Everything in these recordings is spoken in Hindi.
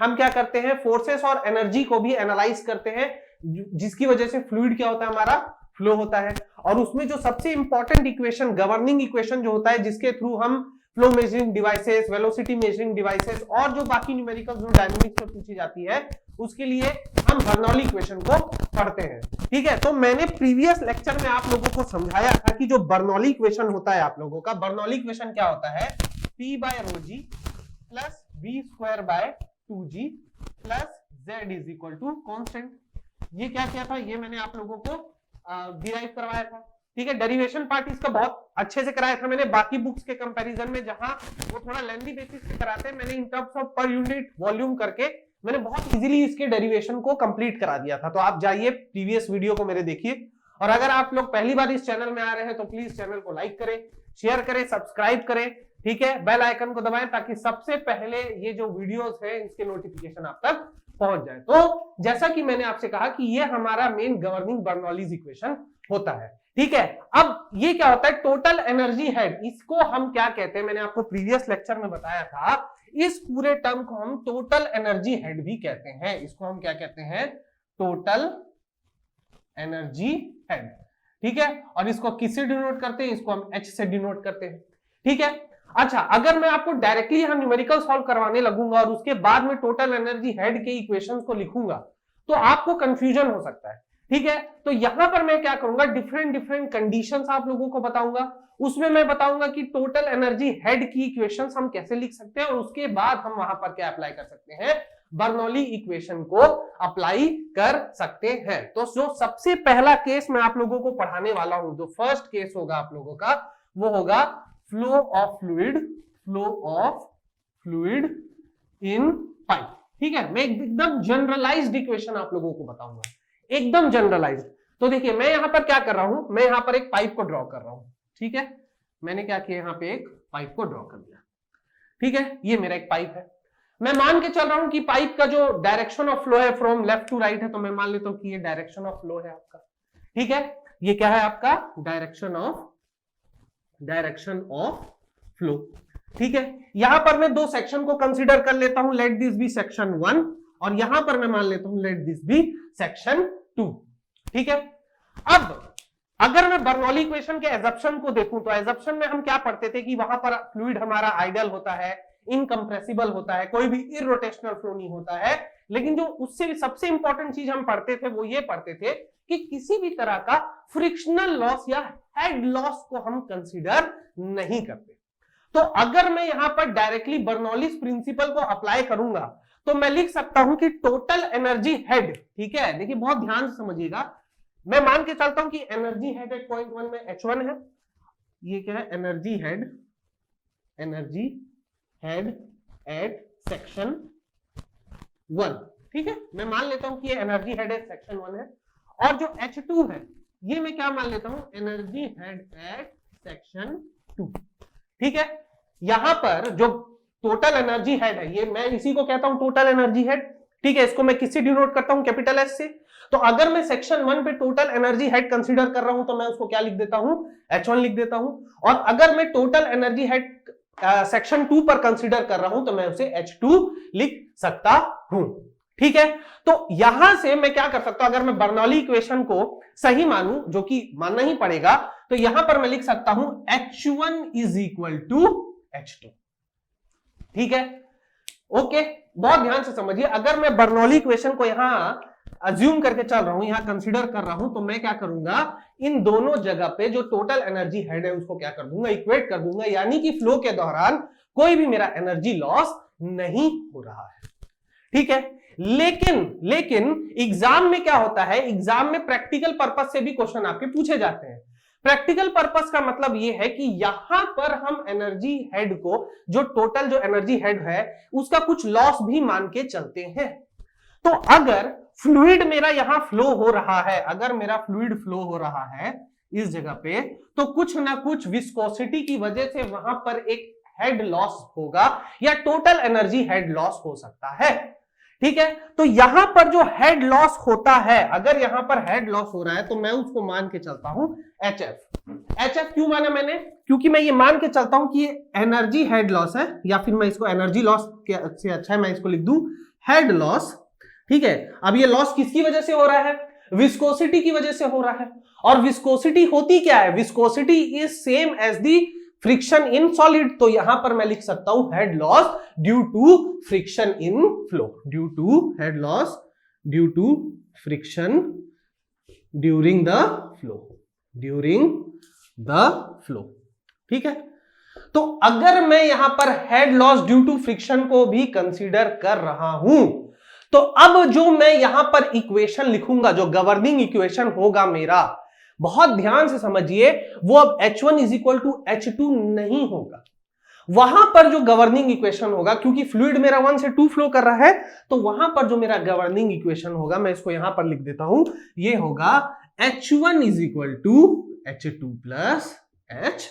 हम क्या करते हैं, फोर्सेस और एनर्जी को भी एनालाइज करते हैं, जिसकी वजह से फ्लूइड क्या होता है, हमारा फ्लो होता है। और उसमें जो सबसे इंपॉर्टेंट इक्वेशन, गवर्निंग इक्वेशन जो होता है, जिसके थ्रू हम flow measuring devices, velocity measuring devices और जो बाकी न्यूमेरिकल जो डायनामिक्स में पूछी जाती है, उसके लिए हम बर्नौली इक्वेशन को पढ़ते हैं। ठीक है, तो मैंने प्रीवियस लेक्चर में आप लोगों को समझाया था कि जो बर्नौली इक्वेशन होता है आप लोगों का, बर्नौली इक्वेशन क्या होता है, P by rho g plus V square by 2G plus Z is equal to constant. ये क्या किया था, ये मैंने आप लोगों को डिराइव करवाया था। ठीक है, डेरिवेशन पार्ट इसका बहुत अच्छे से कराया था मैंने, बाकी बुक्स के कंपैरिजन में जहां वो थोड़ा लेंथी बेसिस पे कराते हैं, मैंने in terms of per unit volume करके मैंने बहुत इजीली इसके डेरिवेशन को कंप्लीट करा दिया था। तो आप जाइए प्रीवियस वीडियो को मेरे देखिए, और अगर आप लोग पहली बार इस चैनल में आ रहे हैं तो प्लीज चैनल को लाइक करें, शेयर करें, सब्सक्राइब करें। ठीक है, बेल आइकन को दबाएं ताकि सबसे पहले ये जो वीडियोस है इसके नोटिफिकेशन आप तक पहुंच जाए। तो जैसा कि मैंने आपसे कहा कि ये हमारा मेन गवर्निंग बर्नौलीज इक्वेशन होता है। ठीक है, अब ये क्या होता है, टोटल एनर्जी हेड, इसको हम क्या कहते हैं, मैंने आपको प्रीवियस लेक्चर में बताया था, इस पूरे टर्म को हम टोटल एनर्जी हेड भी कहते हैं। इसको हम क्या कहते हैं, टोटल एनर्जी हेड। ठीक है, और इसको किससे डिनोट करते हैं, इसको हम H से डिनोट करते हैं। ठीक है, अच्छा, अगर मैं आपको डायरेक्टली हम न्यूमेरिकल सॉल्व करवाने लगूंगा और उसके बाद में टोटल एनर्जी हेड के इक्वेशंस को लिखूंगा तो आपको कंफ्यूजन हो सकता है। ठीक है, तो यहां पर मैं क्या करूंगा, डिफरेंट कंडीशंस आप लोगों को बताऊंगा, उसमें मैं बताऊंगा कि टोटल एनर्जी हेड की इक्वेशंस हम कैसे लिख सकते हैं, और उसके बाद हम वहां पर क्या अप्लाई कर सकते हैं, बर्नौली इक्वेशन को अप्लाई कर सकते हैं। तो जो सबसे पहला केस मैं आप लोगों को पढ़ाने वाला हूं, जो फर्स्ट केस होगा आप लोगों का, वो होगा flow of fluid in pipe. ठीक है, मैं एकदम जनरलाइज्ड इक्वेशन आप लोगों को बताऊंगा, एकदम जनरलाइज्ड। तो देखिए मैं यहां पर क्या कर रहा हूं, मैं यहां पर एक पाइप को ड्रॉ कर रहा हूं। ठीक है, मैंने क्या किया, यहां पे एक पाइप को ड्रॉ कर दिया। ठीक है, ये मेरा एक पाइप है, मैं मान के चल रहा हूं कि पाइप का जो डायरेक्शन ऑफ फ्लो है फ्रॉम लेफ्ट टू राइट है, तो मैं मान लेता हूं कि ये डायरेक्शन ऑफ फ्लो है आपका। ठीक है, ये क्या है आपका, डायरेक्शन ऑफ फ्लो। ठीक है, यहां पर मैं दो सेक्शन को कंसीडर कर लेता हूं, लेट दिस बी सेक्शन 1 और यहां पर मैं मान लेता हूं लेट दिस बी सेक्शन 2। ठीक है, अब अगर मैं बर्नौली इक्वेशन के एजम्पशन को देखूं तो एजम्पशन में हम क्या पढ़ते थे कि वहां पर फ्लूइड हमारा आइडियल होता है, इनकंप्रेसिबल होता है, कोई भी इरोटेशनल फ्लो नहीं होता है। लेकिन जो उससे भी सबसे इंपॉर्टेंट चीज हम पढ़ते थे वो ये पढ़ते थे कि किसी भी तरह का फ्रिक्शनल लॉस या हेड लॉस को हम कंसीडर नहीं करते। तो अगर मैं यहां पर डायरेक्टली बर्नौलीज प्रिंसिपल को अप्लाई करूंगा तो मैं लिख सकता हूं कि टोटल एनर्जी हेड, ठीक है, देखिए बहुत ध्यान से समझिएगा, मैं मान के चलता हूं कि एनर्जी हेड एट पॉइंट 1 में H1 है, ये क्या है, एनर्जी हेड एट सेक्शन 1। ठीक है, मैं मान लेता हूं कि ये एनर्जी हेड एट सेक्शन 1 है, और जो H2 है ये मैं क्या मान लेता हूं, एनर्जी हेड एट सेक्शन 2। ठीक है, यहां पर जो टोटल एनर्जी हेड है, ये मैं इसी को कहता हूं टोटल एनर्जी हेड। ठीक है, इसको मैं किससे डिनोट करता हूं, कैपिटल एस से। तो अगर मैं सेक्शन 1 पे टोटल एनर्जी हेड कंसीडर कर रहा हूं तो मैं उसको क्या लिख देता हूं, H1 लिख देता हूं, और अगर मैं टोटल एनर्जी हेड सेक्शन 2 पर कंसीडर कर रहा हूं तो मैं उसे H2 लिख सकता हूं। ठीक है, तो यहां से मैं क्या कर सकता हूं, अगर मैं बर्नौली इक्वेशन को सही मानूं, जो कि मानना ही पड़ेगा, तो यहां पर मैं लिख सकता हूं H1 is equal to H2। ठीक है, ओके, बहुत ध्यान से समझिए, अगर मैं बर्नौली इक्वेशन को यहां अज्यूम करके चल रहा हूं, यहां कंसीडर कर रहा हूं, तो मैं क्या करूंगा, इन दोनों जगह पे जो टोटल एनर्जी हेड है उसको क्या कर दूंगा, इक्वेट कर दूंगा, यानी कि फ्लो के दौरान कोई भी मेरा एनर्जी लॉस नहीं हो रहा है। ठीक है, लेकिन एग्जाम में क्या होता है, एग्जाम में प्रैक्टिकल पर्पस से भी क्वेश्चन आपके पूछे जाते हैं। प्रैक्टिकल पर्पस का मतलब यह है कि यहां पर हम एनर्जी हेड को, जो टोटल जो एनर्जी हेड है उसका कुछ लॉस भी मान के चलते हैं। तो अगर फ्लूइड मेरा यहां फ्लो हो रहा है, अगर मेरा फ्लूइड फ्लो हो रहा है इस जगह पे, तो कुछ ना कुछ विस्कोसिटी की वजह से वहां पर एक हेड लॉस होगा या टोटल एनर्जी हेड लॉस हो सकता है। ठीक है, तो यहां पर जो हेड लॉस होता है, अगर यहां पर हेड लॉस हो रहा है तो मैं उसको मान के चलता हूं HF क्यों माना मैंने, क्योंकि मैं ये मान के चलता हूं कि ये एनर्जी हेड लॉस है, या फिर मैं इसको एनर्जी लॉस से अच्छा है मैं इसको लिख दूं हेड लॉस, ठीक है। अब ये लॉस किसकी वजह से हो रहा है? विस्कोसिटी की वजह से हो रहा है। और विस्कोसिटी होती क्या है? Viscosity is same as the friction in solid. तो यहां पर मैं लिख सकता हूं head loss due to friction in flow, due to head loss due to friction during the flow, during the flow, ठीक है। तो अगर मैं यहां पर head loss due to friction को भी कंसीडर कर रहा हूं, तो अब जो मैं यहां पर इक्वेशन लिखूंगा, जो गवर्निंग इक्वेशन होगा मेरा, बहुत ध्यान से समझिए, वो अब H1 is equal to H2 नहीं होगा। वहां पर जो गवर्निंग इक्वेशन होगा, क्योंकि फ्लूइड मेरा 1 से 2 फ्लो कर रहा है, तो वहां पर जो मेरा गवर्निंग इक्वेशन होगा, मैं इसको यहां पर लिख देता हूं, ये होगा H1 is equal to H2 plus HF,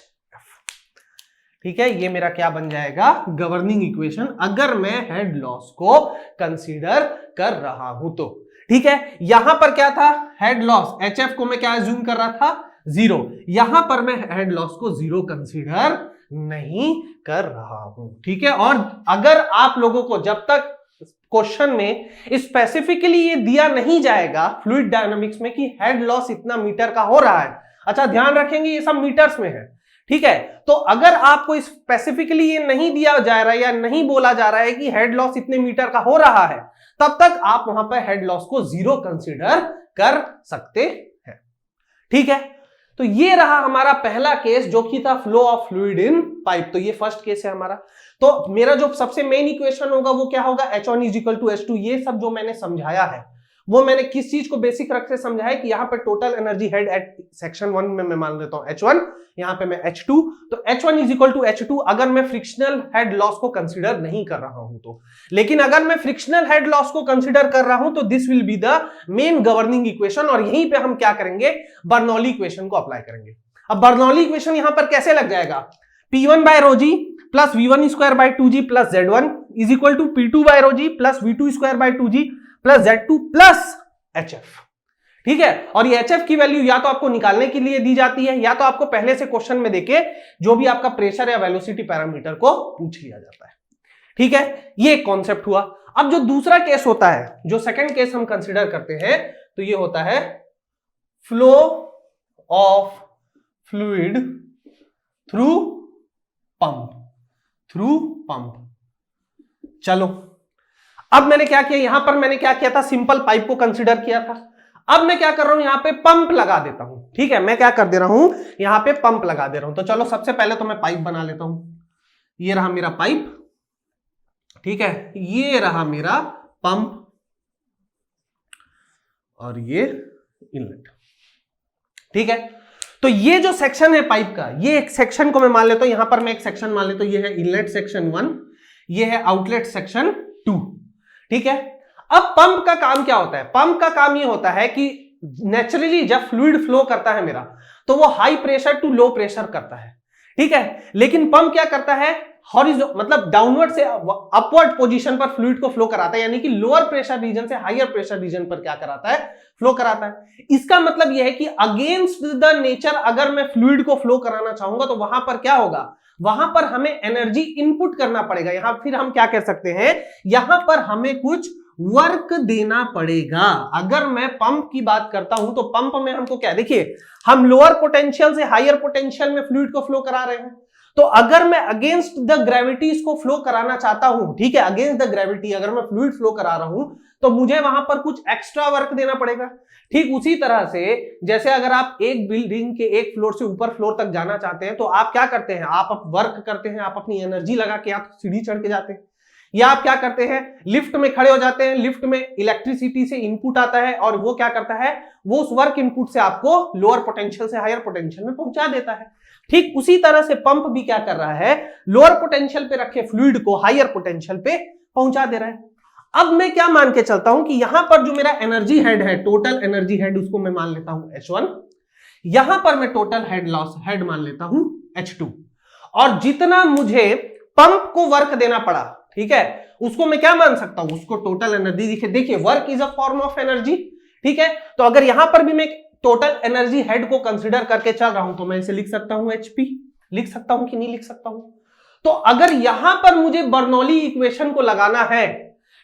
ठीक है। ये मेरा क्या बन जाएगा? गवर्निंग इक्वेशन, अगर मैं हेड लॉस को कंसीडर कर रहा हूं तो, ठीक है। यहां पर क्या था? हेड लॉस, HF को मैं क्या अज्यूम कर रहा था? 0। यहां पर मैं हेड लॉस को 0 कंसीडर नहीं कर रहा हूं, ठीक है। और अगर आप लोगों को जब तक क्वेश्चन में स्पेसिफिकली ये दिया नहीं जाएगा फ्लूइड डायनामिक्स में कि हेड लॉस इतना मीटर का हो रहा है, अच्छा ध्यान रखेंगे ये सब मीटर्स में है, ठीक है। तो अगर आपको स्पेसिफिकली ये नहीं दिया जा रहा है या नहीं बोला जा रहा है कि हेड लॉस इतने मीटर का हो रहा है, तब तक आप वहां पर हेड लॉस को 0 कंसीडर कर सकते हैं, ठीक है। तो ये रहा हमारा पहला केस, जो कि था flow of fluid in pipe. तो ये फर्स्ट केस है हमारा। तो मेरा जो सबसे मेन इक्वेशन होगा वो क्या होगा? H1 is equal to H2। ये सब जो मैंने समझाया है वो मैंने किस चीज को बेसिक रख से समझा है कि यहां पर total energy head at section 1 में मैं मान लेता हूं H1, यहां पे मैं H2। तो H1 is equal to H2 अगर मैं फ्रिक्शनल हेड लॉस को कंसीडर नहीं कर रहा हूं तो। लेकिन अगर मैं फ्रिक्शनल हेड लॉस को कंसीडर कर रहा हूं तो this will be the main governing equation, और यहीं पे हम क्या करेंगे? बर्नौली इक्वेशन को अप्लाई करेंगे। अब बर्नौली इक्वेशन यहां पर कैसे लग जाएगा? P1 by rho g plus V1 square by 2G plus Z1 is equal to P2 by rho g plus V2 square by 2G plus Z2 plus HF, ठीक है। और ये HF की वैल्यू या तो आपको निकालने के लिए दी जाती है, या तो आपको पहले से क्वेश्चन में देके जो भी आपका प्रेशर या वेलोसिटी पैरामीटर को पूछ लिया जाता है, ठीक है। ये एक कॉन्सेप्ट हुआ। अब जो दूसरा केस होता है, जो सेकंड केस हम कंसीडर करते हैं, तो ये होता है flow of fluid through pump. चलो, अब मैंने क्या किया? यहां पर मैंने क्या किया था? सिंपल पाइप को कंसीडर किया था। अब मैं क्या कर रहा हूं? यहां पे पंप लगा देता हूं, ठीक है। मैं क्या कर दे रहा हूं? यहां पे पंप लगा दे रहा हूं। तो चलो, सबसे पहले तो मैं पाइप बना लेता हूं। ये रहा मेरा पाइप, ठीक है। ये रहा मेरा पंप, और ये इनलेट, ठीक है। तो ये जो सेक्शन है पाइप का, ये एक सेक्शन को मैं मान लेता हूं, यहां पर मैं एक सेक्शन मान लेता हूं, ये है इनलेट सेक्शन 1, ये है आउटलेट सेक्शन 2, ठीक है। अब पंप का काम क्या होता है? पंप का काम ये होता है कि नेचुरली जब फ्लूइड फ्लो करता है मेरा, तो वो high pressure to low pressure करता है, ठीक है। लेकिन पंप क्या करता है? मतलब डाउनवर्ड से अपवर्ड पोजीशन पर फ्लूइड को फ्लो कराता है, यानी कि लोअर प्रेशर रीजन से हायर प्रेशर रीजन पर क्या कराता है? फ्लो कराता है। इसका मतलब यह है कि अगेंस्ट द नेचर अगर मैं फ्लूइड को फ्लो कराना चाहूंगा तो वहां पर क्या होगा? वहां पर हमें एनर्जी इनपुट करना पड़ेगा। यहां फिर हम क्या कर सकते हैं? यहां पर हमें कुछ वर्क देना पड़ेगा। अगर मैं पंप की बात करता हूं तो पंप में हमको क्या, देखिए, हम लोअर पोटेंशियल से हायर पोटेंशियल में फ्लूइड को फ्लो करा रहे हैं। तो अगर मैं अगेंस्ट द ग्रेविटी इसको फ्लो कराना चाहता हूं, ठीक है, अगेंस्ट द ग्रेविटी अगर मैं फ्लूइड फ्लो करा रहा हूं, तो मुझे वहां पर कुछ एक्स्ट्रा वर्क देना पड़ेगा। ठीक उसी तरह से जैसे अगर आप एक बिल्डिंग के एक फ्लोर से ऊपर फ्लोर तक जाना चाहते हैं, तो आप क्या करते हैं? आप वर्क करते हैं, आप अपनी एनर्जी लगा के आप सीढ़ी चढ़ के जाते हैं, या आप क्या करते हैं? लिफ्ट में खड़े हो जाते हैं। लिफ्ट में इलेक्ट्रिसिटी से इनपुट आता है और वो क्या करता है? वो उस वर्क इनपुट से आपको लोअर पोटेंशियल से हायर पोटेंशियल में पहुंचा देता है। ठीक उसी तरह से पंप भी क्या कर रहा है? लोअर पोटेंशियल पे रखे फ्लूइड को हायर पोटेंशियल पे पहुंचा दे रहा है। अब मैं क्या मान के चलता हूं कि यहां पर जो मेरा एनर्जी हेड है, टोटल एनर्जी हेड, उसको मैं मान लेता हूं H1। यहां पर मैं टोटल हेड लॉस हेड मान लेता हूं H2। और जितना मुझे पंप को वर्क देना पड़ा, ठीक है, उसको मैं क्या मान सकता हूं? उसको टोटल एनर्जी। देखिए work is a form of energy, ठीक है। तो अगर यहां पर भी मैं टोटल एनर्जी हेड को कंसीडर करके चल रहा हूं तो मैं इसे लिख सकता हूं HP। लिख सकता हूं कि नहीं लिख सकता हूं? तो अगर यहां पर मुझे बर्नौली इक्वेशन को लगाना है,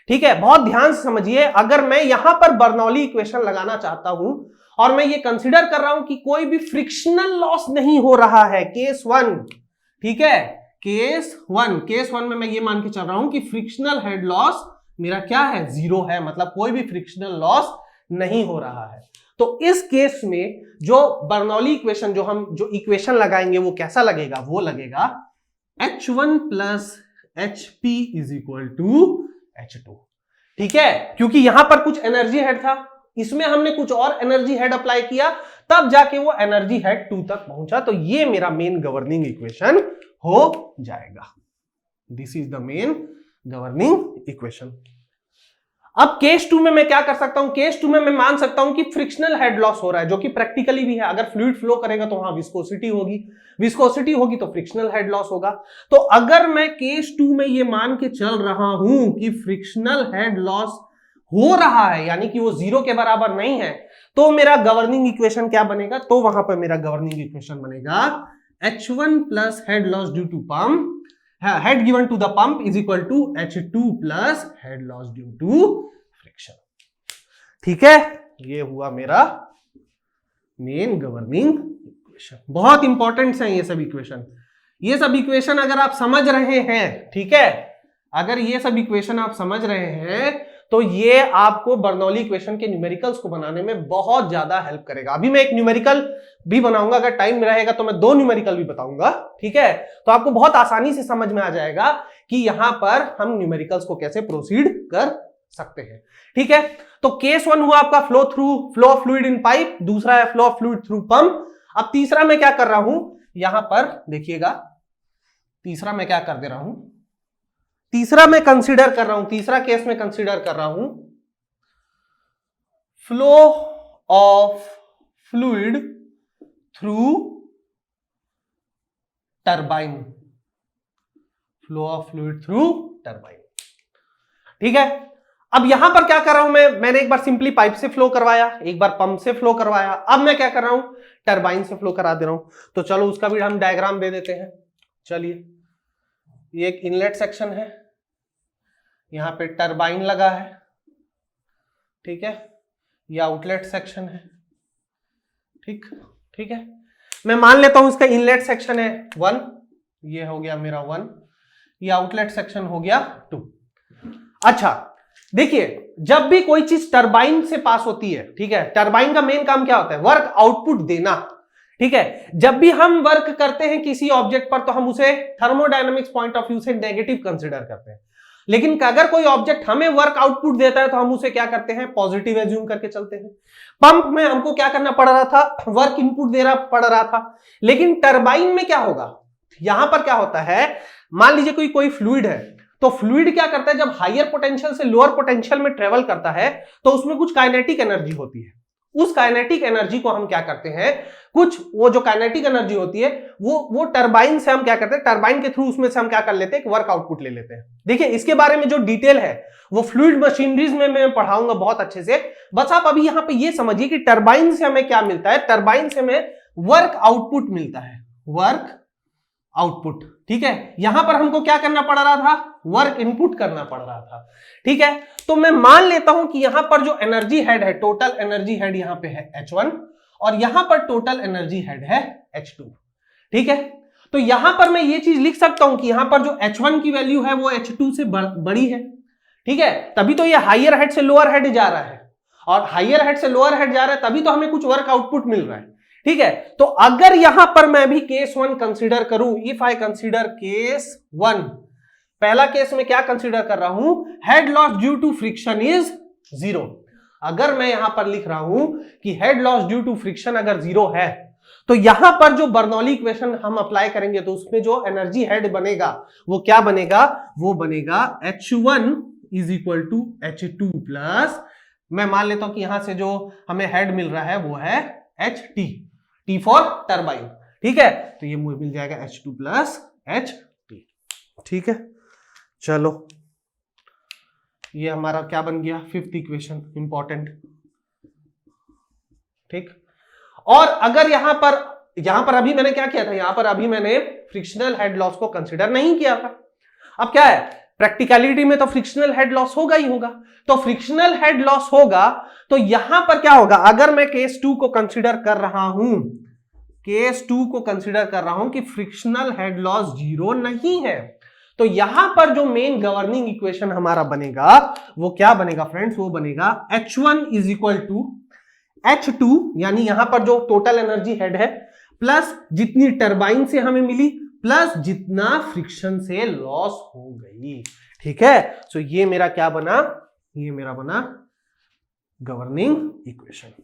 ठीक है, बहुत ध्यान से समझिए। अगर मैं यहां पर बर्नौली इक्वेशन लगाना चाहता हूं और मैं ये कंसीडर कर रहा हूं कि कोई भी फ्रिक्शनल लॉस नहीं हो रहा है, केस 1, ठीक है, केस 1 में मैं ये मान के चल रहा हूं कि फ्रिक्शनल हेड लॉस मेरा क्या है, 0 है, मतलब कोई भी फ्रिक्शनल लॉस नहीं हो रहा है। तो इस केस में जो बर्नौली इक्वेशन जो इक्वेशन लगाएंगे वो कैसा लगेगा, वो लगेगा H1 plus HP is equal to H2। ठीक है, क्योंकि यहां पर कुछ एनर्जी हेड था, इसमें हमने कुछ और एनर्जी हेड अप्लाई किया, तब जाके वो एनर्जी हेड 2 तक पहुंचा। तो ये मेरा मेन गवर्निंग इक्वेशन हो जाएगा। This is the main governing equation. अब केस 2 में मैं क्या कर सकता हूं, केस 2 में मैं मान सकता हूं कि फ्रिक्शनल हेड लॉस हो रहा है, जो कि प्रैक्टिकली भी है। अगर फ्लूइड फ्लो करेगा तो वहां विस्कोसिटी होगी, विस्कोसिटी होगी तो फ्रिक्शनल हेड लॉस होगा। तो अगर मैं केस 2 में ये मान के चल रहा हूं कि फ्रिक्शनल हेड लॉस हो रहा है, यानी कि वो 0 के बराबर नहीं है, तो मेरा गवर्निंग इक्वेशन क्या बनेगा, तो वहां पर मेरा गवर्निंग इक्वेशन बनेगा H1 plus head loss due to pump, head given to the pump is equal to H2 plus head loss due to friction. ठीक है, ये हुआ मेरा मेन गवर्निंग इक्वेशन। बहुत इंपॉर्टेंट है ये सब इक्वेशन। ये सब इक्वेशन अगर आप समझ रहे हैं, ठीक है, अगर ये सब इक्वेशन आप समझ रहे हैं तो ये आपको बर्नौली इक्वेशन के न्यूमेरिकल्स को बनाने में बहुत ज्यादा हेल्प करेगा। अभी मैं एक न्यूमेरिकल भी बनाऊंगा, अगर टाइम रहेगा तो मैं 2 न्यूमेरिकल भी बताऊंगा, ठीक है, तो आपको बहुत आसानी से समझ में आ जाएगा कि यहां पर हम न्यूमेरिकल्स को कैसे प्रोसीड कर सकते हैं। ठीक है, तो केस 1 हुआ आपका flow of fluid in pipe, दूसरा है flow of fluid through pump. अब तीसरा मैं क्या कर रहा हूं, यहां पर देखिएगा, तीसरा मैं क्या कर दे रहा हूं, तीसरा मैं कंसीडर कर रहा हूं, तीसरा केस में कंसीडर कर रहा हूं flow of fluid through turbine, flow of fluid through turbine. ठीक है, अब यहां पर क्या कर रहा हूं मैंने एक बार सिंपली पाइप से फ्लो करवाया, एक बार पंप से फ्लो करवाया, अब मैं क्या कर रहा हूं, टरबाइन से फ्लो करा दे रहा हूं। तो चलो उसका भी हम डायग्राम दे देते हैं। चलिए, ये एक इनलेट सेक्शन है, यहां पे टरबाइन लगा है, ठीक है, ये आउटलेट सेक्शन है। ठीक है, मैं मान लेता हूं इसका इनलेट सेक्शन है 1, ये हो गया मेरा 1, ये आउटलेट सेक्शन हो गया 2। अच्छा देखिए, जब भी कोई चीज टरबाइन से पास होती है, ठीक है, टरबाइन का मेन काम क्या होता है, वर्क आउटपुट देना। ठीक है, जब भी हम वर्क करते हैं किसी ऑब्जेक्ट पर तो हम उसे थर्मोडायनामिक्स पॉइंट ऑफ व्यू से नेगेटिव कंसीडर करते हैं, लेकिन अगर कोई ऑब्जेक्ट हमें वर्क आउटपुट देता है तो हम उसे क्या करते हैं, पॉजिटिव एज्यूम करके चलते हैं। पंप में हमको क्या करना पड़ रहा था, वर्क इनपुट देना पड़ रहा था, लेकिन टरबाइन में क्या होगा, यहां पर क्या होता है, मान लीजिए कोई फ्लूइड है, तो फ्लूइड क्या करता है, जब हायर पोटेंशियल से लोअर पोटेंशियल में ट्रेवल करता है तो उसमें कुछ काइनेटिक एनर्जी होती है। उस काइनेटिक एनर्जी को हम क्या करते हैं, कुछ वो जो काइनेटिक एनर्जी होती है वो टरबाइन से हम क्या करते हैं, टरबाइन के थ्रू उसमें से हम क्या कर लेते हैं, एक वर्क आउटपुट ले लेते हैं। देखिए, इसके बारे में जो डिटेल है वो फ्लूइड मशीनरीज में मैं पढ़ाऊंगा बहुत अच्छे से। बस आप अभी यहां पे ये समझिए कि टरबाइन से हमें क्या मिलता है, टरबाइन से हमें वर्क आउटपुट मिलता है, वर्क आउटपुट। ठीक है, यहां पर हमको क्या करना पड़ रहा था, वर्क इनपुट करना पड़ रहा था। ठीक है, तो मैं मान लेता हूं कि यहां पर जो एनर्जी हेड है, टोटल एनर्जी हेड यहां पे है H1 और यहां पर टोटल एनर्जी हेड है H2। ठीक है, तो यहां पर मैं ये चीज लिख सकता हूं कि यहां पर जो H1 की वैल्यू है वो H2 से बड़ी है। ठीक है, तभी तो ये हायर हेड से लोअर हेड जा रहा है, और हायर हेड से लोअर हेड जा रहा है तभी तो हमें कुछ वर्क आउटपुट मिल रहा है। ठीक है, तो अगर यहां पर मैं भी केस 1 कंसीडर करूं, इफ आई कंसीडर केस 1, पहला केस में क्या कंसीडर कर रहा हूं, head loss due to friction is 0। अगर मैं यहां पर लिख रहा हूं कि head loss due to friction अगर 0 है, तो यहां पर जो बर्नौली इक्वेशन हम अप्लाई करेंगे तो उसमें जो एनर्जी हेड बनेगा वो क्या बनेगा, वो बनेगा H1 is equal to H2 plus, मैं मान लेता हूं कि यहां से जो हमें हेड मिल रहा है वो है HT, T फॉर टरबाइन। ठीक है, तो ये मिल जाएगा H2 प्लस HT। ठीक है, चलो ये हमारा क्या बन गया, 5th इक्वेशन, इंपॉर्टेंट। ठीक, और अगर यहां पर अभी मैंने क्या किया था, यहां पर अभी मैंने फ्रिक्शनल हेड लॉस को कंसीडर नहीं किया था। अब क्या है, प्रैक्टिकलिटी में तो फ्रिक्शनल हेड लॉस होगा ही होगा। तो फ्रिक्शनल हेड लॉस होगा तो यहां पर क्या होगा, अगर मैं केस 2 को कंसीडर कर रहा हूं, केस 2 को कंसीडर कर रहा हूं कि फ्रिक्शनल हेड लॉस 0 नहीं है, तो यहां पर जो मेन गवर्निंग इक्वेशन हमारा बनेगा वो क्या बनेगा फ्रेंड्स, वो बनेगा H1 is equal to H2, यानी यहां पर जो टोटल एनर्जी हेड है प्लस जितनी टरबाइन से हमें मिली प्लस जितना फ्रिक्शन से लॉस हो गई। ठीक है, सो ये मेरा क्या बना, ये मेरा बना गवर्निंग इक्वेशन।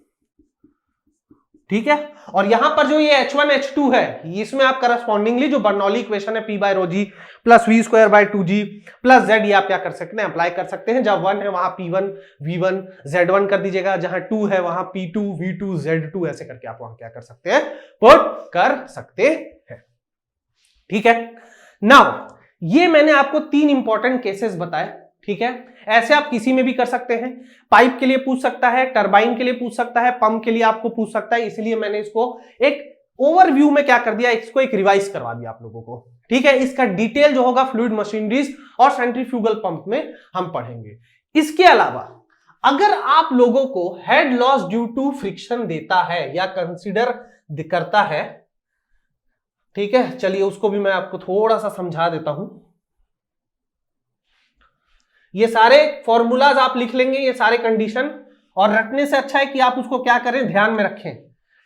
ठीक है, और यहां पर जो ये H1 H2 है इसमें आप करस्पॉन्डिंगली जो बर्नौली इक्वेशन है P by rho g plus v square by 2g plus z, ये आप क्या कर सकते हैं, अप्लाई कर सकते हैं। जब 1 है वहां P1 V1 Z1 कर दीजिएगा, जहां 2 है वहां P2 V2 Z2, ऐसे करके आप वहां क्या कर सकते हैं, पुट कर सकते हैं। ठीक है, नाउ ये मैंने आपको 3 इंपॉर्टेंट केसेस बताए। ठीक है, ऐसे आप किसी में भी कर सकते हैं, पाइप के लिए पूछ सकता है, टरबाइन के लिए पूछ सकता है, पंप के लिए आपको पूछ सकता है, इसलिए मैंने इसको एक ओवरव्यू में क्या कर दिया, इसको एक रिवाइज करवा दिया आप लोगों को। ठीक है, इसका डिटेल जो होगा फ्लूइड मशीनरीज और सेंट्रीफ्यूगल पंप में हम पढ़ेंगे। इसके अलावा अगर आप लोगों को head loss due to friction देता है या कंसीडर करता है, ठीक है, चलिए उसको भी मैं आपको थोड़ा सा समझा देता हूं। ये सारे फॉर्मूलाज आप लिख लेंगे, ये सारे कंडीशन, और रटने से अच्छा है कि आप उसको क्या करें, ध्यान में रखें।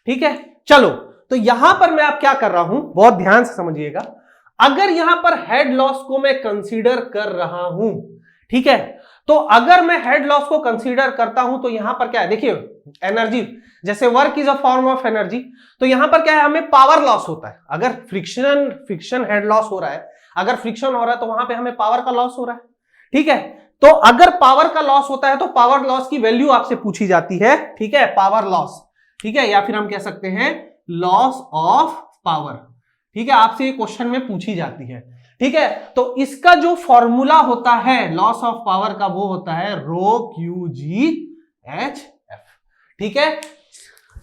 ठीक है, चलो तो यहां पर मैं आप क्या कर रहा हूं, बहुत ध्यान से समझिएगा। अगर यहां पर हेड लॉस को मैं कंसीडर कर रहा हूं, ठीक है, तो अगर मैं हेड लॉस को कंसीडर करता हूं तो यहां पर क्या है, देखिए एनर्जी, जैसे work is a form of energy, तो यहां पर क्या है, हमें पावर लॉस होता है। अगर फ्रिक्शन हेड लॉस हो रहा है, अगर फ्रिक्शन हो रहा है तो वहां पे हमें पावर का लॉस हो रहा है। ठीक है, तो अगर पावर का लॉस होता है तो पावर लॉस की वैल्यू आपसे पूछी जाती है। ठीक है, पावर लॉस, ठीक है, या फिर हम कह सकते हैं लॉस ऑफ पावर। ठीक है, आपसे ये क्वेश्चन में पूछी जाती है। ठीक है, तो इसका जो फॉर्मूला होता है लॉस ऑफ पावर का, वो होता है रो क्यू जी एच एफ। ठीक है,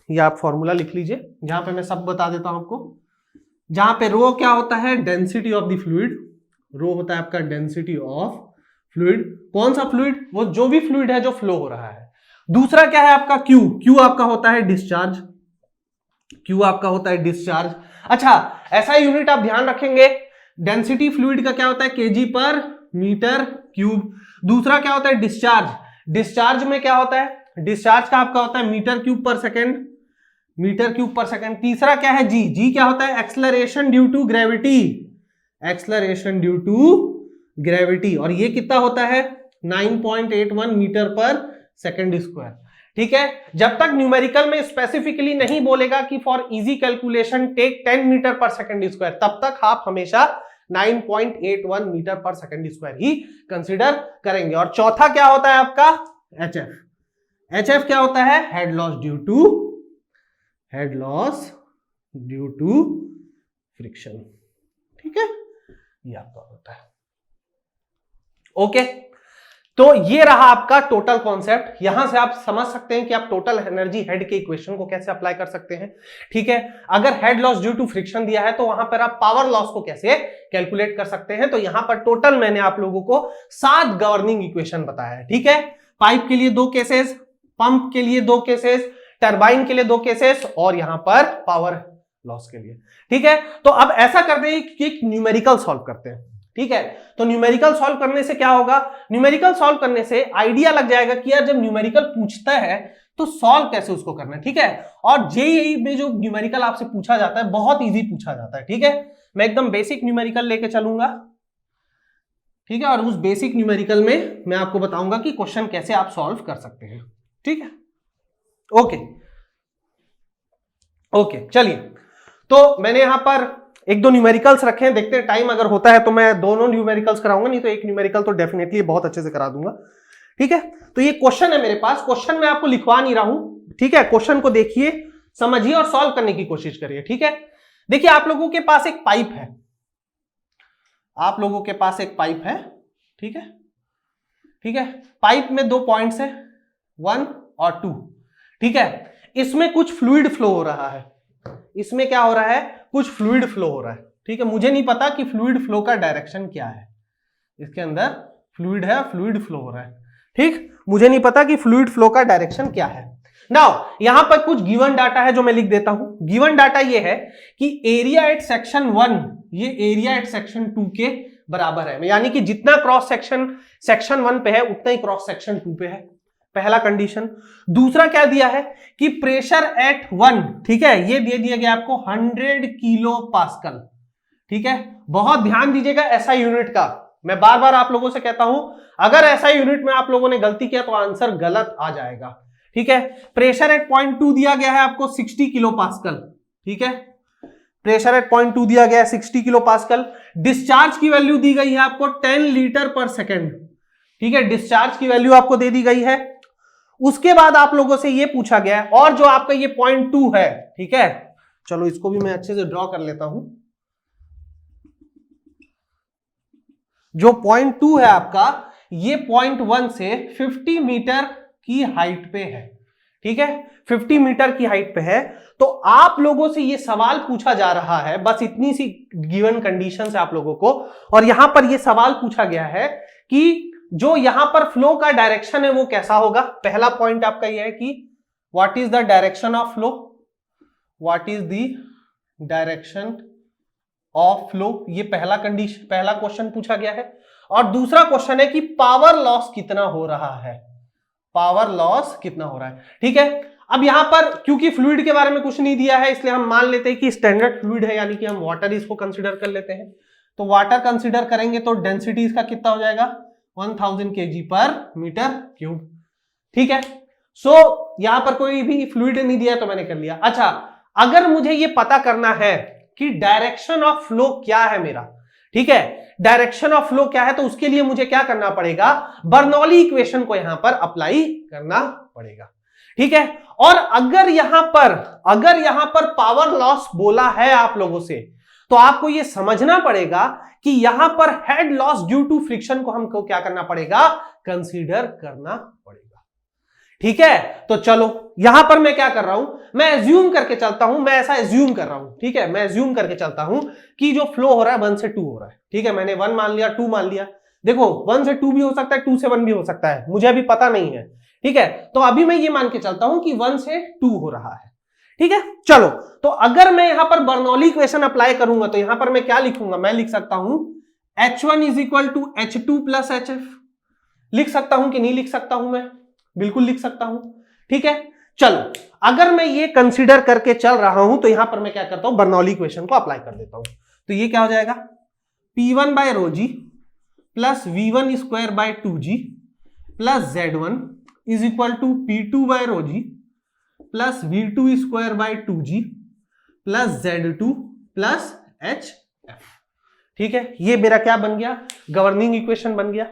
ये आप फॉर्मूला लिख लीजिए, जहां पे मैं सब बता देता हूं आपको। जहां पे रो क्या होता है, डेंसिटी ऑफ द फ्लूइड, रो होता है आपका डेंसिटी ऑफ फ्लूइड। कौन सा फ्लूइड, वो जो भी फ्लूइड है जो फ्लो हो रहा है। दूसरा क्या है आपका क्यू, क्यू आपका होता है डिस्चार्ज, क्यू आपका होता है डिस्चार्ज। अच्छा, ऐसा यूनिट आप ध्यान रखेंगे, डेंसिटी फ्लूइड का क्या होता है, केजी पर मीटर क्यूब। दूसरा क्या होता है डिस्चार्ज, डिस्चार्ज में क्या होता है, डिस्चार्ज का आपका होता है metre cube per second, metre cube per second. तीसरा क्या है जी, जी क्या होता है, acceleration due to gravity, acceleration due to gravity, और ये कितना होता है 9.81 मीटर पर सेकेंड स्क्वायर। ठीक है, जब तक न्यूमेरिकल में स्पेसिफिकली नहीं बोलेगा कि for easy calculation take 10 metre per second square, तब तक आप हमेशा 9.81 मीटर पर सेकेंड स्क्वायर ही कंसीडर करेंगे। और चौथा क्या होता है आपका HF, HF क्या होता है, head loss due to, head loss due to friction. ठीक है, ये आपका होता है। ओके, तो ये रहा आपका टोटल कॉन्सेप्ट। यहां से आप समझ सकते हैं कि आप टोटल एनर्जी हेड के इक्वेशन को कैसे अप्लाई कर सकते हैं। ठीक है, अगर head loss due to friction दिया है तो वहां पर आप पावर लॉस को कैसे कैलकुलेट कर सकते हैं। तो यहां पर टोटल मैंने आप लोगों को 7 गवर्निंग इक्वेशन बताया है। ठीक है, पाइप के लिए 2 केसेस, पंप के लिए 2 केसेस, टरबाइन के लिए 2 केसेस, और यहां पर पावर लॉस के लिए। ठीक है, तो अब ऐसा करते हैं कि न्यूमेरिकल सॉल्व करते हैं। ठीक है, तो न्यूमेरिकल सॉल्व करने से क्या होगा, न्यूमेरिकल सॉल्व करने से आइडिया लग जाएगा कि यार जब न्यूमेरिकल पूछता है तो सॉल्व कैसे उसको करना है। ठीक है, और जेईई में जो न्यूमेरिकल आपसे पूछा जाता है बहुत इजी पूछा जाता है। ठीक है, मैं एकदम बेसिक न्यूमेरिकल लेके चलूंगा। ठीक है, और उस बेसिक न्यूमेरिकल में मैं आपको बताऊंगा कि क्वेश्चन कैसे आप सॉल्व कर सकते हैं। ठीक है, ओके ओके, चलिए, तो मैंने यहां पर 1-2 न्यूमेरिकल्स रखे हैं, देखते हैं टाइम अगर होता है तो मैं दोनों न्यूमेरिकल्स कराऊंगा, नहीं तो एक न्यूमेरिकल तो डेफिनेटली बहुत अच्छे से करा दूंगा। ठीक है, तो ये क्वेश्चन है मेरे पास, क्वेश्चन मैं आपको लिखवा नहीं रहा हूं। ठीक है, क्वेश्चन को देखिए, समझिए और सॉल्व करने की कोशिश करिए। ठीक है, देखिए आप लोगों के पास एक पाइप है, आप लोगों के पास एक पाइप है। ठीक है, ठीक है, पाइप में 2 पॉइंट्स है 1 और 2। ठीक है, इसमें कुछ फ्लूइड फ्लो हो रहा है, इसमें क्या हो रहा है, कुछ फ्लूइड फ्लो हो रहा है। ठीक है, मुझे नहीं पता कि फ्लूइड फ्लो का डायरेक्शन क्या है, इसके अंदर फ्लूइड है, फ्लूइड फ्लो हो रहा है। ठीक, मुझे नहीं पता कि फ्लूइड फ्लो का डायरेक्शन क्या है। नाउ यहां पर कुछ गिवन डाटा है जो मैं लिख देता हूं। गिवन डाटा ये है कि एरिया एट सेक्शन 1 ये एरिया एट सेक्शन 2 के बराबर है, यानी कि जितना क्रॉस सेक्शन 1 पे है उतना ही क्रॉस सेक्शन 2 पे है, पहला कंडीशन। दूसरा क्या दिया है कि प्रेशर एट 1, ठीक है, ये दे दिया गया आपको 100 किलो पास्कल। ठीक है, बहुत ध्यान दीजिएगा एसआई यूनिट का, मैं बार बार आप लोगों से कहता हूं अगर एसआई यूनिट में आप लोगों ने गलती किया तो आंसर गलत आ जाएगा। ठीक है, प्रेशर एट 0.2 दिया गया है आपको 60 किलो पास्कल। ठीक है, प्रेशर एट 0.2 दिया गया है 60 किलो पास्कल। डिस्चार्ज की वैल्यू दी गई है आपको 10 लीटर पर सेकेंड। ठीक है, डिस्चार्ज की वैल्यू आपको दे दी गई है। उसके बाद आप लोगों से ये पूछा गया है, और जो आपका ये 0.2 है, ठीक है, चलो इसको भी मैं अच्छे से ड्रॉ कर लेता हूं। जो 0.2 है आपका, ये 0.1 से 50 मीटर की हाइट पे है। ठीक है, 50 मीटर की हाइट पे है। तो आप लोगों से ये सवाल पूछा जा रहा है, बस इतनी सी गिवन कंडीशन है आप लोगों को, और यहां पर ये सवाल पूछा गया है कि जो यहां पर फ्लो का डायरेक्शन है वो कैसा होगा। पहला पॉइंट आपका यह है कि what is the direction of flow, what is the direction of flow, ये पहला कंडीशन, पहला क्वेश्चन पूछा गया है। और दूसरा क्वेश्चन है कि पावर लॉस कितना हो रहा है, पावर लॉस कितना हो रहा है। ठीक है, अब यहां पर क्योंकि फ्लूइड के बारे में कुछ नहीं दिया है, इसलिए हम मान लेते हैं कि स्टैंडर्ड फ्लूइड है, यानी कि हम वाटर इसको कंसीडर कर लेते हैं। तो वाटर कंसीडर करेंगे तो डेंसिटी इसका कितना हो जाएगा 1000 kg पर मीटर क्यूब। ठीक है, सो यहां पर कोई भी फ्लूइड नहीं दिया तो मैंने कर लिया। अच्छा, अगर मुझे ये पता करना है कि डायरेक्शन ऑफ फ्लो क्या है मेरा, ठीक है, डायरेक्शन ऑफ फ्लो क्या है, तो उसके लिए मुझे क्या करना पड़ेगा, बर्नौली इक्वेशन को यहां पर अप्लाई करना पड़ेगा। ठीक है, और अगर यहां पर पावर लॉस बोला है आप लोगों से, तो आपको यह समझना पड़ेगा कि यहां पर head loss due to friction को हमको क्या करना पड़ेगा, कंसीडर करना पड़ेगा। ठीक है, तो चलो यहां पर मैं क्या कर रहा हूं, मैं एज्यूम करके चलता हूं, मैं ऐसा एज्यूम कर रहा हूं। ठीक है, मैं एज्यूम करके चलता हूं कि जो फ्लो हो रहा है 1 से 2 हो रहा है। ठीक है, मैंने 1 मान लिया, 2 मान लिया। देखो 1 से 2 भी हो सकता है, 2 से 1 भी हो सकता है, मुझे अभी पता नहीं है। ठीक है, तो अभी मैं ये मान के चलता हूं कि 1 से 2 हो रहा है। ठीक है, चलो, तो अगर मैं यहां पर बर्नौली इक्वेशन अप्लाई करूंगा तो यहां पर मैं क्या लिखूंगा, मैं लिख सकता हूं H1 is equal to H2 plus HF। लिख सकता हूं कि नहीं लिख सकता हूं, मैं बिल्कुल लिख सकता हूं। ठीक है, चलो, अगर मैं ये कंसीडर करके चल रहा हूं तो यहां पर मैं क्या करता हूं, बर्नौली इक्वेशन को अप्लाई कर देता हूं। तो ये क्या हो जाएगा, P1 by rho g plus V1 square by 2G plus Z1 is equal to P2 by rho g plus V2 square by 2G plus Z2 plus HF। ठीक है, ये मेरा क्या बन गया, गवर्निंग इक्वेशन बन गया।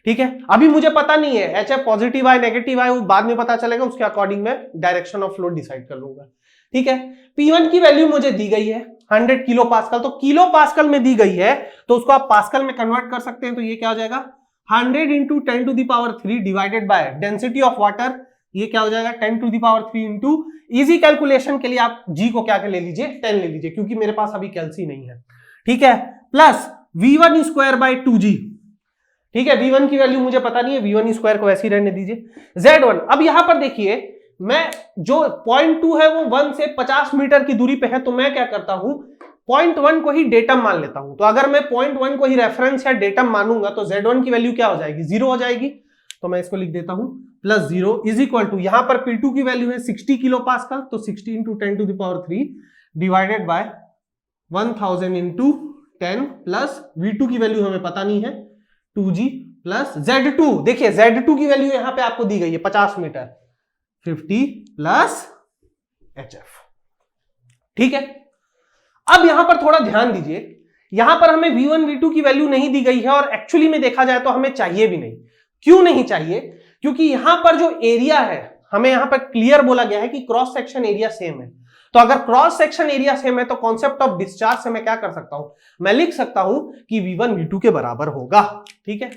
ठीक है, अभी मुझे पता नहीं है HF पॉजिटिव है नेगेटिव है, वो बाद में पता चलेगा, उसके अकॉर्डिंग मैं डायरेक्शन ऑफ फ्लो डिसाइड कर लूंगा। ठीक है, P1 की वैल्यू मुझे दी गई है 100 किलो पास्कल, तो किलो पास्कल में दी गई है तो उसको आप पास्कल में कन्वर्ट कर सकते हैं। तो ये क्या हो जाएगा 100 into 10 to the power 3 divided by density of water, ये क्या हो जाएगा 10 to the power 3 into, easy calculation के लिए आप जी को क्या ले लीजिए 10 ले लीजिए, क्योंकि मेरे पास अभी कैल्सी नहीं है। ठीक है, plus V1 square by 2G। ठीक है, V1 की वैल्यू मुझे पता नहीं है, V1 स्क्वायर को ऐसे ही रहने दीजिए। Z1, अब यहां पर देखिए मैं जो 0.2 है वो 1 से 50 मीटर की दूरी पे है, तो मैं क्या करता हूं 0.1 को ही डेटम मान लेता हूं। तो अगर मैं 0.1 को ही रेफरेंस या डेटम मानूंगा तो Z1 की वैल्यू क्या हो जाएगी, 0 हो जाएगी। तो मैं इसको लिख देता हूं प्लस 0 इज इक्वल टू, यहां पर P2 की वैल्यू है 60 किलो पास्कल, तो 60 into 10 to the power 3 divided by 1000 into 10 plus V2 की वैल्यू हमें पता नहीं है 2G प्लस Z2, देखिए Z2 की वैल्यू यहां पे आपको दी गई है 50 मीटर 50 प्लस HF। ठीक है, अब यहां पर थोड़ा ध्यान दीजिए, यहां पर हमें V1 V2 की वैल्यू नहीं दी गई है, और एक्चुअली में देखा जाए तो हमें चाहिए भी नहीं। क्यों नहीं चाहिए, क्योंकि यहां पर जो एरिया है हमें यहां पर क्लियर बोला गया है कि क्रॉस सेक्शन एरिया सेम है। तो अगर क्रॉस सेक्शन एरिया सेम है तो कॉन्सेप्ट ऑफ डिस्चार्ज से मैं क्या कर सकता हूं, मैं लिख सकता हूं कि V1 V2 के बराबर होगा। ठीक है,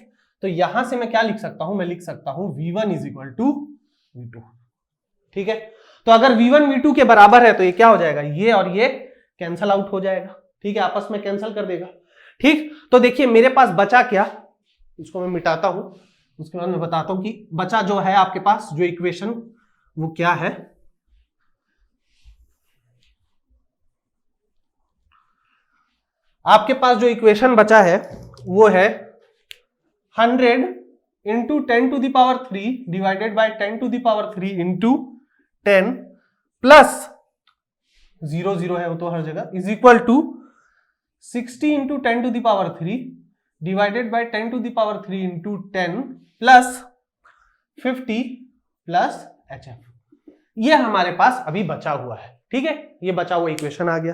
तो यहां से मैं क्या लिख सकता हूं, मैं लिख सकता हूं V1 is equal to V2। ठीक है, तो अगर V1 V2 के बराबर है तो ये क्या हो जाएगा, ये और ये कैंसल आउट हो जाएगा। ठीक है, आपस में कैंसल कर देगा। ठीक, तो देखिए मेरे पास बचा क्या, इसको मैं मिटाता हूं, उसके बाद मैं बताता हूं कि बचा जो है आपके पास जो इक्वेशन वो क्या है। आपके पास जो इक्वेशन बचा है वो है 100 into 10⁻³ divided by 10⁻³ into 10 plus 0 0 है वो तो हर जगह is equal to 60 into 10⁻³ divided by 10⁻³ into 10 plus 50 plus HF। ये हमारे पास अभी बचा हुआ है, ठीक है, ये बचा हुआ इक्वेशन आ गया।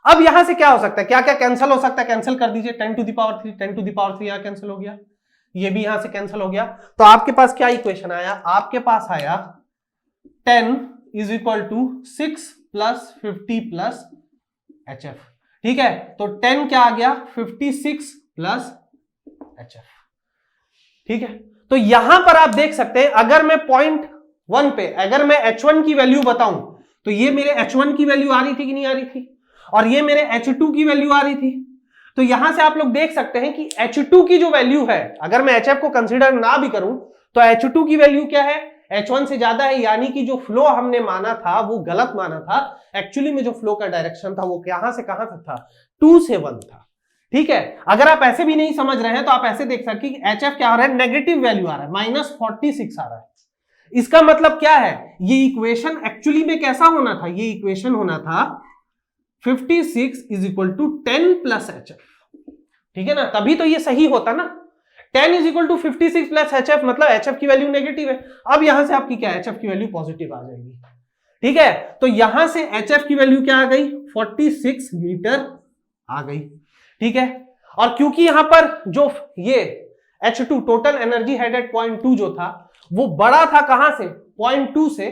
अब यहां से क्या हो सकता है, क्या क्या कैंसिल हो सकता है, कैंसिल कर दीजिए। 10⁻³ यहां कैंसिल हो गया, ये भी यहां से कैंसिल हो गया। तो आपके पास क्या इक्वेशन आया, आपके पास आया 10 is equal to 6 plus 50 plus HF, ठीक है। तो 10 क्या आ गया, 56 प्लस HF, ठीक है। तो यहां पर आप देख सकते हैं अगर मैं पॉइंट 1 पे अगर मैं H1 की वैल्यू बताऊं तो ये मेरे H1 की वैल्यू आ रही थी कि नहीं आ रही थी, और ये मेरे H2 की वैल्यू आ रही थी। तो यहां से आप लोग देख सकते हैं कि H2 की जो वैल्यू है, अगर मैं HF को कंसीडर ना भी करूं तो H2 की वैल्यू क्या है, H1 से ज्यादा है, यानी कि जो फ्लो हमने माना था वो गलत माना था। एक्चुअली में जो फ्लो का डायरेक्शन था वो कहां से कहां तक था, 2 से 1 था, ठीक है। अगर आप ऐसे भी नहीं समझ रहे हैं तो आप ऐसे देख सकते हैं कि HF क्या आ रहा है, नेगेटिव वैल्यू आ रहा है, -46 आ रहा है। इसका मतलब क्या है, ये इक्वेशन एक्चुअली में कैसा होना था, ये इक्वेशन होना था 56 is equal to 10 plus HF, ठीक है ना, तभी तो ये सही होता ना। 10 is equal to 56 plus HF, मतलब HF की वैल्यू नेगेटिव है। अब यहां से आपकी क्या है, HF की वैल्यू पॉजिटिव आ जाएगी, ठीक है। तो यहां से HF की वैल्यू क्या आ गई, 46 मीटर आ गई, ठीक है। और क्योंकि यहां पर जो ये H2 total energy head at point 2 जो था वो बड़ा था, कहां से, पॉइंट 2 से,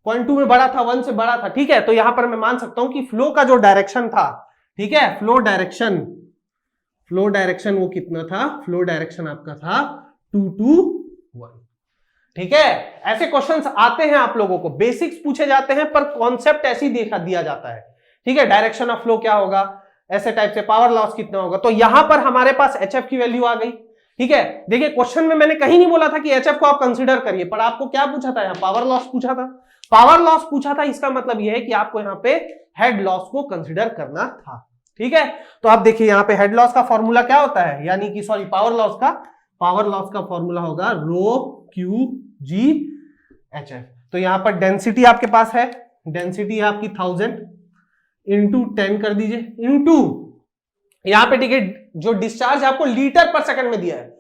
पॉइंट 2 में बड़ा था, 1 से बड़ा था, ठीक है। तो यहां पर मैं मान सकता हूं कि फ्लो का जो डायरेक्शन था, ठीक है, फ्लो डायरेक्शन वो कितना था, फ्लो डायरेक्शन आपका था 2 to 1, ठीक है। ऐसे क्वेश्चंस आते हैं आप लोगों को, बेसिक्स पूछे जाते हैं पर कॉन्सेप्ट ऐसी दिया जाता है, ठीक है। डायरेक्शन ऑफ फ्लो क्या होगा, ऐसे टाइप से, पावर लॉस कितना होगा। तो यहां पर हमारे पास HF की वैल्यू आ गई, ठीक है। देखिए क्वेश्चन में मैंने कहीं नहीं बोला था कि HF को आप कंसीडर करिए, पर आपको क्या पूछा था, यहां पावर लॉस पूछा था, पावर लॉस पूछा था। इसका मतलब यह है कि आपको यहां पे हेड लॉस को कंसीडर करना था, ठीक है। तो आप देखिए यहां पे हेड लॉस का फॉर्मूला क्या होता है, यानी कि सॉरी पावर लॉस का फॉर्मूला होगा रो क्यू जी HF। तो यहां पर डेंसिटी आपके पास है, डेंसिटी है आपकी 1000 इंटू 10 कर दीजिए, इंटू यहां पे ठीक है जो डिस्चार्ज आपको लीटर पर सेकंड में दिया है,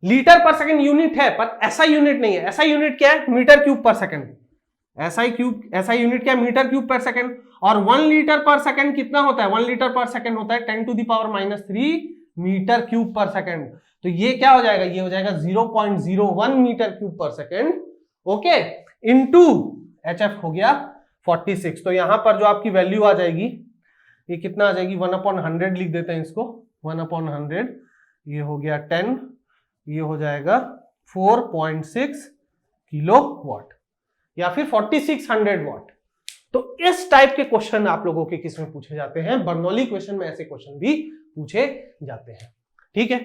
लीटर पर सेकंड यूनिट है पर ऐसा यूनिट नहीं है, ऐसा यूनिट क्या है, मीटर क्यूब पर सेकंड, ऐसा यूनिट क्या है, मीटर क्यूब पर सेकंड। और 1 लीटर पर सेकंड कितना होता है, 1 लीटर पर सेकंड होता है 10⁻³ मीटर क्यूब पर सेकंड। तो ये क्या हो जाएगा, ये हो जाएगा 0.01 मीटर क्यूब पर सेकंड, ओके, इंटू HF हो गया 46। तो यहां पर जो आपकी वैल्यू आ जाएगी ये कितना आ जाएगी, 1/100 लिख देते हैं इसको, 1/100, ये हो गया 10, ये हो जाएगा 4.6 किलोवाट या फिर 4600 वाट। तो इस टाइप के क्वेश्चन आप लोगों के किसमें पूछे जाते हैं, बर्नौली क्वेश्चन में ऐसे क्वेश्चन भी पूछे जाते हैं, ठीक है।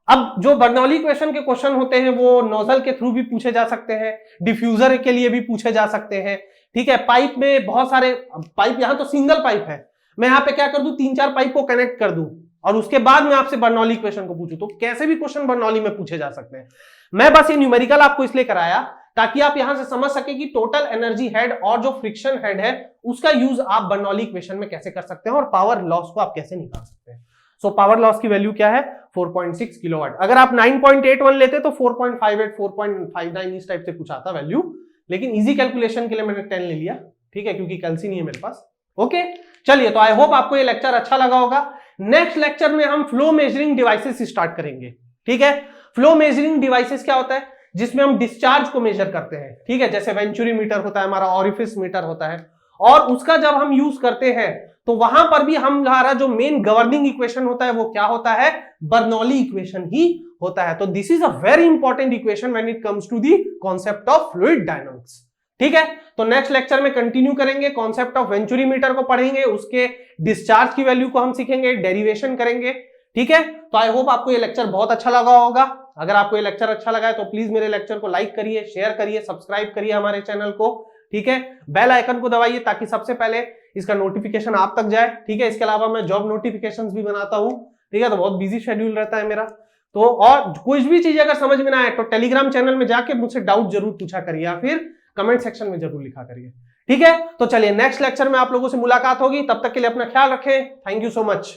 अब जो बर्नौली क्वेश्चन के क्वेश्चन होते हैं वो नोजल के थ्रू भी पूछे जा सकते हैं, डिफ्यूजर के लिए भी पूछे जा सकते हैं, ठीक है। पाइप में बहुत सारे पाइप, यहां तो सिंगल पाइप है, मैं यहां पे क्या कर दूं, 3-4 पाइप को कनेक्ट कर दूं और उसके बाद मैं आपसे बर्नौली क्वेश्चन को पूछूं, तो कैसे भी क्वेश्चन बर्नौली में पूछे जा सकते हैं। मैं बस ये न्यूमेरिकल आपको इसलिए कराया ताकि आप यहां से समझ सके कि टोटल एनर्जी हेड और जो फ्रिक्शन हेड है उसका यूज आप बर्नौली इक्वेशन में कैसे कर सकते हैं और पावर लॉस को आप कैसे निकाल सकते हैं। सो पावर लॉस की वैल्यू क्या है, 4.6 किलोवाट। अगर आप 9.81 लेते तो 4.58 4.59 इस टाइप से कुछ आता वैल्यू, लेकिन इजी कैलकुलेशन के लिए मैंने 10 ले लिया, ठीक है, क्योंकि कैल्सी नहीं है मेरे पास, ओके। चलिए, तो आई होप आपको ये लेक्चर अच्छा लगा होगा। नेक्स्ट लेक्चर में हम फ्लो मेजरिंग डिवाइसेस स्टार्ट करेंगे, ठीक है। फ्लो मेजरिंग डिवाइसेस क्या होता है, जिसमें हम डिस्चार्ज को मेजर करते हैं, ठीक है, जैसे वेंचुरी मीटर होता है, हमारा ऑरिफिस मीटर होता है, और उसका जब हम यूज करते हैं तो वहां पर भी हमारा जो मेन गवर्निंग इक्वेशन होता है वो क्या होता है, बर्नौली इक्वेशन ही होता है। तो this is a very important equation when it comes to the concept of fluid dynamics, ठीक है। तो नेक्स्ट लेक्चर में कंटिन्यू करेंगे, कॉन्सेप्ट ऑफ वेंचुरी मीटर को पढ़ेंगे, उसके डिस्चार्ज की वैल्यू को हम सीखेंगे, डेरिवेशन करेंगे, ठीक है। तो आई होप आपको ये लेक्चर बहुत अच्छा लगा होगा। अगर आपको ये लेक्चर अच्छा लगा है तो प्लीज मेरे लेक्चर को लाइक करिए, शेयर करिए, सब्सक्राइब करिए हमारे चैनल को, ठीक है। बेल आइकन को दबाइए ताकि सबसे पहले इसका नोटिफिकेशन आप तक जाए, ठीक है। इसके अलावा मैं जॉब नोटिफिकेशंस भी बनाता हूं, ठीक है, तो बहुत बिजी शेड्यूल रहता है मेरा। तो और कुछ भी चीज अगर समझ में ना आए तो टेलीग्राम चैनल में जाके मुझसे डाउट जरूर पूछा करिए या फिर कमेंट सेक्शन में जरूर लिखा करिए, ठीक है। तो चलिए नेक्स्ट लेक्चर में आप लोगों से मुलाकात होगी, तब तक के लिए अपना ख्याल रखें। Thank you so much.